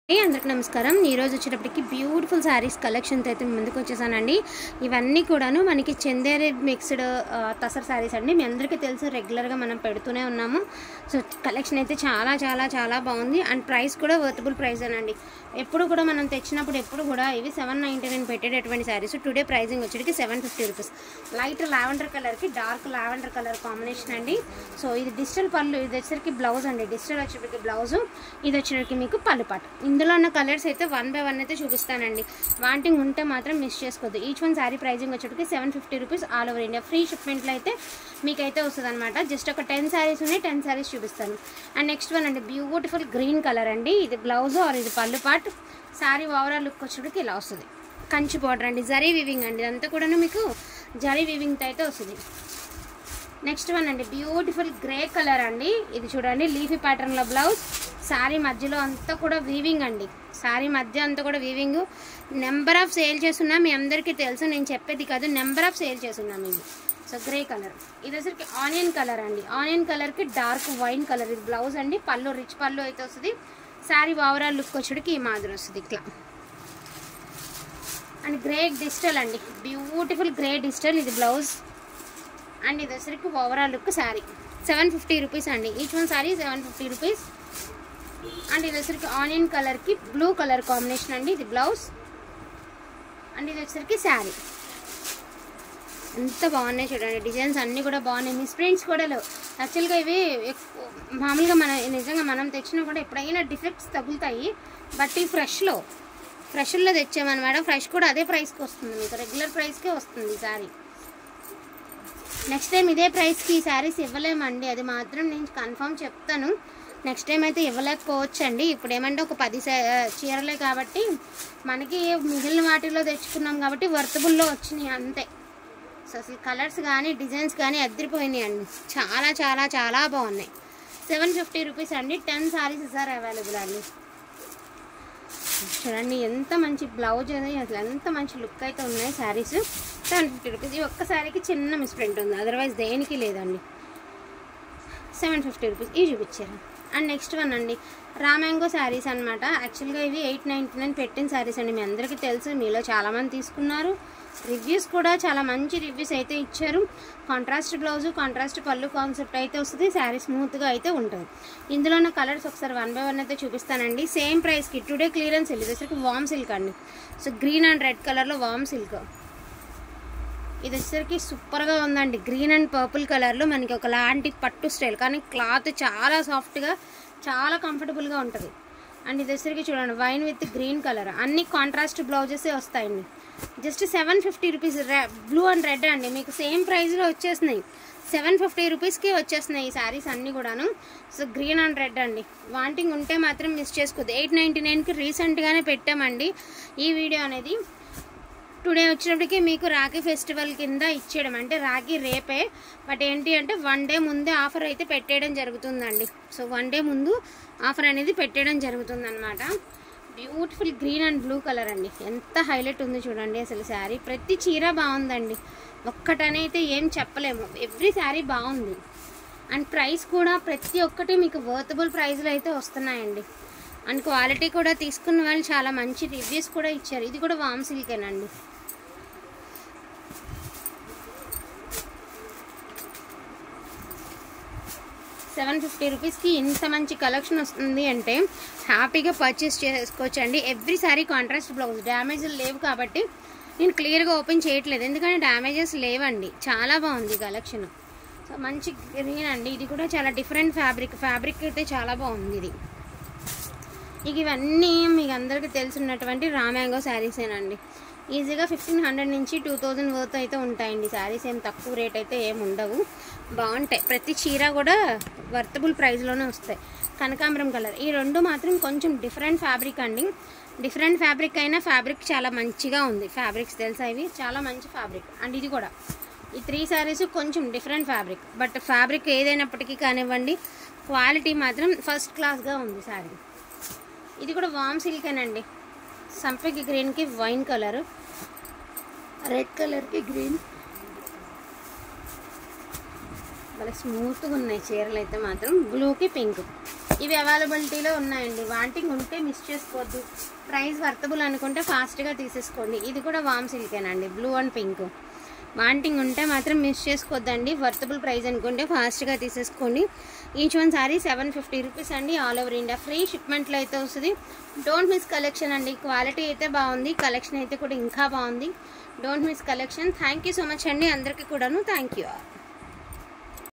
అందరికీ నమస్కారం। ఈ రోజు వచ్చేటప్పటికి బ్యూటిఫుల్ సారీస్ కలెక్షన్ అయితే ముందుకు వచ్చేసానండి। ఇవన్నీ కూడాను మనకి చందేరి మిక్స్డ్ తసర్ సారీస్ అండి। మీ అందరికీ తెలుసు రెగ్యులర్ గా మనం పెడుతూనే ఉన్నాము। సో కలెక్షన్ అయితే చాలా చాలా చాలా బాగుంది అండ్ ప్రైస్ కూడా వర్తబుల్ ప్రైస్ అనండి। ఎప్పుడు కూడా మనం తెచ్చినప్పుడు ఎప్పుడు కూడా ఇవి 799 పెట్టేటటువంటి సారీస్ టుడే ప్రైసింగ్ వచ్చేటికి 750 రూపీస్। లైట్ లావెండర్ కలర్ కి డార్క్ లావెండర్ కలర్ కాంబినేషన్ అండి। సో ఇది డిజిటల్ పళ్ళు, ఇది వచ్చేసరికి బ్లౌజ్ అండి। డిజిటల్ వచ్చేటప్పటికి బ్లౌజ్, ఇది వచ్చేటప్పటికి మీకు పళ్ళు పాట। ఇందులో ఉన్న కలర్స్ అయితే 1 by 1 అయితే చూపిస్తానండి। వాంటింగ్ ఉంటే మాత్రం మిస్ చేసుకోవద్దు। ఈచ్ వన్ సారీ ప్రైజింగ్ వచ్చేటికి 750 rupees all over India. Free షిప్మెంట్లో అయితే మీకైతే వస్తుంది అనమాట। జస్ట్ ఒక 10 సారీస్ ఉన్నాయి, 10 సారీస్ చూపిస్తాను। అండ్ నెక్స్ట్ వన్ అండి బ్యూటిఫుల్ గ్రీన్ కలర్ అండి। ఇది బ్లౌజ్ ఆర్ ఇది పళ్ళు పాట్। సారీ ఓవరాల్ లుక్ వచ్చేటికి ఇలా వస్తుంది। కంచి బార్డర్ అండి, జరీ వీవింగ్ అండి, ఇదంతా కూడా మీకు జరీ వీవింగ్తో అయితే వస్తుంది। నెక్స్ట్ వన్ అండి బ్యూటిఫుల్ గ్రే కలర్ అండి। ఇది చూడండి లీఫీ ప్యాటర్న్లో బ్లౌజ్, శారీ మధ్యలో అంతా కూడా వీవింగ్ అండి। శారీ మధ్య అంతా కూడా వీవింగ్। నెంబర్ ఆఫ్ సేల్ చేస్తున్నా మీ అందరికీ తెలుసు, నేను చెప్పేది కాదు, నెంబర్ ఆఫ్ సేల్ చేస్తున్నాం ఇది। సో గ్రే కలర్, ఇది వచ్చరికి ఆనియన్ కలర్ అండి। ఆనియన్ కలర్కి డార్క్ వైన్ కలర్, ఇది బ్లౌజ్ అండి। పళ్ళు రిచ్ పళ్ళు అయితే వస్తుంది। శారీ ఓవరాల్ లుక్ వచ్చేటికి ఈ మాదిరి వస్తుంది ఇట్లా। అండ్ గ్రే డిజిటల్ అండి, బ్యూటిఫుల్ గ్రే డిజిటల్, ఇది బ్లౌజ్ అండ్ ఇది వచ్చరికి ఓవరాల్ లుక్ శారీ 750 రూపీస్ అండి। Each one sari 750 rupees. And ఇది వచ్చరికి ఆనియన్ కలర్కి బ్లూ కలర్ కాంబినేషన్ అండి, ఇది బ్లౌజ్ అండ్ ఇది వచ్చరికి శారీ। ఎంత బాగున్నాయి చూడండి, డిజైన్స్ అన్నీ కూడా బాగున్నాయి, మిస్ ప్రింట్స్ కూడా లేవు। యాక్చువల్గా ఇవి మామూలుగా నిజంగా మనం తెచ్చినా కూడా ఎప్పుడైనా డిఫెక్ట్స్ తగులుతాయి, బట్ ఈ ఫ్రెష్లో తెచ్చామని మేడం, ఫ్రెష్ కూడా అదే ప్రైస్కి వస్తుంది, మీకు రెగ్యులర్ ప్రైస్కే వస్తుంది ఈ శారీ। నెక్స్ట్ టైం ఇదే ప్రైస్కి ఈ శారీస్ ఇవ్వలేమండి, అది మాత్రం నేను కన్ఫర్మ్ చెప్తాను। నెక్స్ట్ టైం అయితే ఇవ్వలేకపోవచ్చు అండి। ఇప్పుడు ఏమంటే ఒక 10 చీరలే కాబట్టి మనకి మిగిలిన వాటిలో తెచ్చుకున్నాం కాబట్టి వర్తబుల్లో వచ్చినాయి అంతే। సో అసలు కలర్స్ కానీ డిజైన్స్ కానీ అద్దరిపోయినాయి అండి, చాలా చాలా చాలా బాగున్నాయి। 750 రూపీస్ అండి, 10 సారీస్ సార్ అవైలబుల్ అండి। చూడండి ఎంత మంచి బ్లౌజ్ అది, అసలు ఎంత మంచి లుక్ అయితే ఉన్నాయి శారీస్। 750 రూపీస్। ఈ ఒక్క శారీకి చిన్న మిస్ ప్రింట్ ఉంది, అదర్వైజ్ దేనికి లేదండి। 750 రూపీస్ ఇవి చూపించారు। అండ్ నెక్స్ట్ వన్ అండి రామ్యాంగో శారీస్ అనమాట। యాక్చువల్గా ఇవి 899 పెట్టిన శారీస్ అండి, మీ అందరికీ తెలుసు, మీలో చాలామంది తీసుకున్నారు, రివ్యూస్ కూడా చాలా మంచి రివ్యూస్ అయితే ఇచ్చారు। కాంట్రాస్ట్ బ్లౌజు, కాంట్రాస్ట్ పళ్ళు కాన్సెప్ట్ అయితే వస్తుంది, శారీ స్మూత్గా అయితే ఉంటుంది। ఇందులో ఉన్న కలర్స్ ఒకసారి 1 by 1 అయితే చూపిస్తానండి। సేమ్ ప్రైస్కి టుడే క్లియరెన్స్ ఇది వచ్చేసరికి వామ్ సిల్క్ అండి। సో గ్రీన్ అండ్ రెడ్ కలర్లో వామ్ సిల్క్, ఇది వచ్చేసరికి సూపర్గా ఉందండి। గ్రీన్ అండ్ పర్పుల్ కలర్లో మనకి ఒకలాంటి పట్టు స్టైల్, కానీ క్లాత్ చాలా సాఫ్ట్గా చాలా కంఫర్టబుల్గా ఉంటుంది। అండ్ ఇది వచ్చేసరికి చూడండి వైన్ విత్ గ్రీన్ కలర్, అన్ని కాంట్రాస్ట్ బ్లౌజెసే వస్తాయండి। Just 750 rupees, blue and red అండి, మీకు సేమ్ ప్రైస్లో వచ్చేస్తున్నాయి, 750 రూపీస్కి వచ్చేస్తున్నాయి ఈ శారీస్ అన్నీ కూడాను। సో గ్రీన్ అండ్ రెడ్ అండి, వాంటింగ్ ఉంటే మాత్రం మిస్ చేసుకోవద్దు। 899కి రీసెంట్గానే పెట్టామండి ఈ వీడియో అనేది। టుడే వచ్చినప్పటికీ మీకు రాఖీ ఫెస్టివల్ కింద ఇచ్చేయడం, అంటే రాఖీ రేపే, బట్ ఏంటి అంటే 1 డే ముందే ఆఫర్ అయితే పెట్టేయడం జరుగుతుందండి। సో 1 డే ముందు ఆఫర్ అనేది పెట్టేయడం జరుగుతుందన్నమాట। Beautiful green and blue colour అండి, ఎంత హైలైట్ ఉంది చూడండి అసలు శారీ। ప్రతి చీర బాగుందండి, ఒక్కటనైతే ఏం చెప్పలేము, ఎవ్రీ శారీ బాగుంది। అండ్ ప్రైస్ కూడా ప్రతి ఒక్కటి మీకు వర్తబుల్ ప్రైస్లో అయితే వస్తున్నాయండి। అండ్ క్వాలిటీ కూడా తీసుకున్న వాళ్ళు చాలా మంచి రివ్యూస్ కూడా ఇచ్చారు। ఇది కూడా వామ్ సిల్కేనండి। $750 రూపీస్కి ఇంత మంచి కలెక్షన్ వస్తుంది అంటే హ్యాపీగా పర్చేస్ చేసుకోవచ్చు అండి। ఎవ్రీ సారీ కాంట్రాస్ట్ బ్లౌజ్, డ్యామేజ్లు లేవు కాబట్టి నేను క్లియర్గా ఓపెన్ చేయట్లేదు, ఎందుకంటే డ్యామేజెస్ లేవండి। చాలా బాగుంది కలెక్షన్। సో మంచి గ్రీన్ అండి, ఇది కూడా చాలా డిఫరెంట్ ఫ్యాబ్రిక్ అయితే చాలా బాగుంది ఇది। ఇక ఇవన్నీ మీకు అందరికీ తెలుసున్నటువంటి రామ్యాంగో శారీసేనండి। ఈజీగా 1500 నుంచి 2000 వర్త్ అయితే ఉంటాయండి శారీస్, ఏం తక్కువ రేట్ అయితే ఏమి ఉండవు, బాగుంటాయి। ప్రతి చీర కూడా వర్తబుల్ ప్రైస్లోనే వస్తాయి। కనకాంబరం కలర్, ఈ రెండు మాత్రం కొంచెం డిఫరెంట్ ఫ్యాబ్రిక్ అండి, డిఫరెంట్ ఫ్యాబ్రిక్ అయినా ఫ్యాబ్రిక్ చాలా మంచిగా ఉంది। ఫ్యాబ్రిక్స్ తెలుసా, ఇవి చాలా మంచి ఫ్యాబ్రిక్। అండ్ ఇది కూడా ఈ 3 శారీస్ కొంచెం డిఫరెంట్ ఫ్యాబ్రిక్, బట్ ఫ్యాబ్రిక్ ఏదైనప్పటికీ కానివ్వండి క్వాలిటీ మాత్రం ఫస్ట్ క్లాస్గా ఉంది శారీ। ఇది కూడా వామ్ సిల్కేనండి, సంపంగి గ్రీన్కి వైన్ కలర్, రెడ్ కలర్కి గ్రీన్, భలే స్మూత్గా ఉన్నాయి చీరలు అయితే మాత్రం। బ్లూకి పింక్, ఇవి అవైలబిలిటీలో ఉన్నాయండి. వాంటింగ్ ఉంటే మిస్ చేసుకోవద్దు. ప్రైస్ వర్తబుల్ అనుకుంటే ఫాస్ట్గా తీసేసుకోండి. ఇది కూడా వామ్ సిల్కేనండి, బ్లూ అండ్ పింక్. వాంటింగ్ ఉంటే మాత్రం మిస్ చేసుకోవద్దండి. వర్తబుల్ ప్రైస్ అనుకుంటే ఫాస్ట్గా తీసేసుకోండి. ఈచ్ వన్ సారీ 750 రూపీస్ అండి. ఆల్ ఓవర్ ఇండియా ఫ్రీ షిప్మెంట్లో అయితే వస్తుంది. డోంట్ మిస్ కలెక్షన్ అండి. క్వాలిటీ అయితే బాగుంది, కలెక్షన్ అయితే కూడా ఇంకా బాగుంది. Don't miss collection. Thank you so much అండి అందరికీ కూడాను. Thank you.